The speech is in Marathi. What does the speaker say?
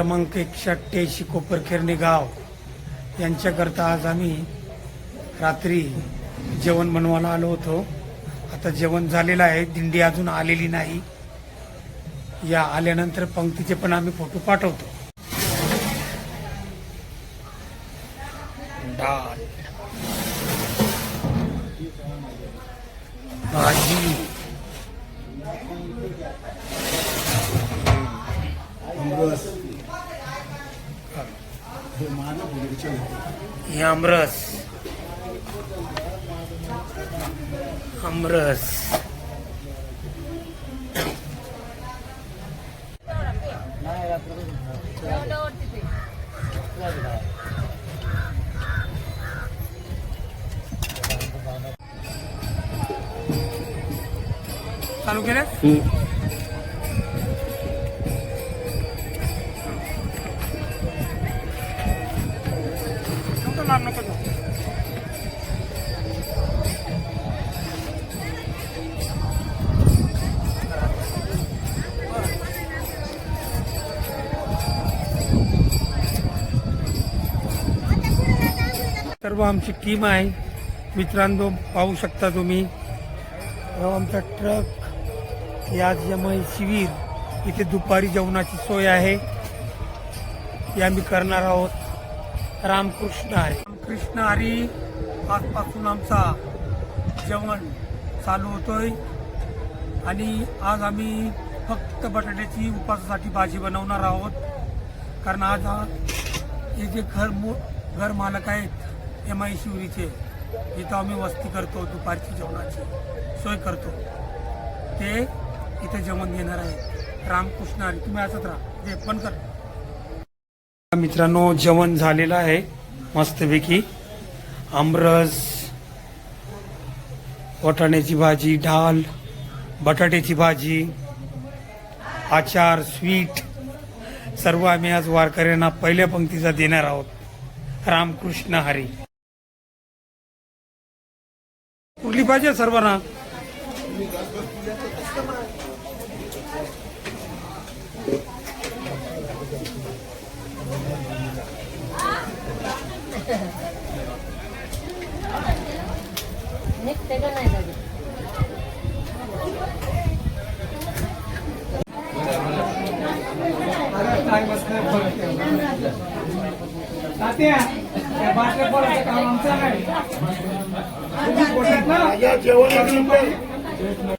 क्रमांक 188 कोपरखेरणे गाव यांच्याकरता आज आम्ही रात्री जेवण बनवायला आलो होतो. आता जेवण झालेलं आहे, दिंडी अजून आलेली नाही. या आल्यानंतर पंक्तीचे पण आम्ही फोटो पाठवतो. डाळ, भाजी, आमरस, हे आमरस, आमरस, चालू केलं. सर्व आमची टीम आहे मित्रांनो, पाहू शकता तुम्ही. आमचा ट्रक या जमाई शिबिर इथे दुपारी जेवणाची सोय आहे, ही आम्ही करणार आहोत. रामकृष्ण हरी. रामकृष्ण हरी. आजपासून आमचा जेवण चालू होतोय आणि आज आम्ही फक्त बटाट्याची उपासासाठी भाजी बनवणार आहोत. कारण आज हे जे घर मालक आहेत एमआय शिवरीचे, जिथं आम्ही वस्ती करतो, दुपारची जेवणाची सोय करतो, ते इथे जेवण देणार आहे. रामकृष्ण हरी. तुम्ही असत राहा. जे पण कर मित्रांनो, जेवण झालेलं आहे मस्तपैकी. आमरस, वाटाण्याची भाजी, डाळ, बटाट्याची भाजी, आचार, स्वीट सर्व आम्ही आज वारकऱ्यांना पहिल्या पंक्तीचा देणार आहोत. रामकृष्ण हरी. कुठली पाहिजे सर्वांना? जेवण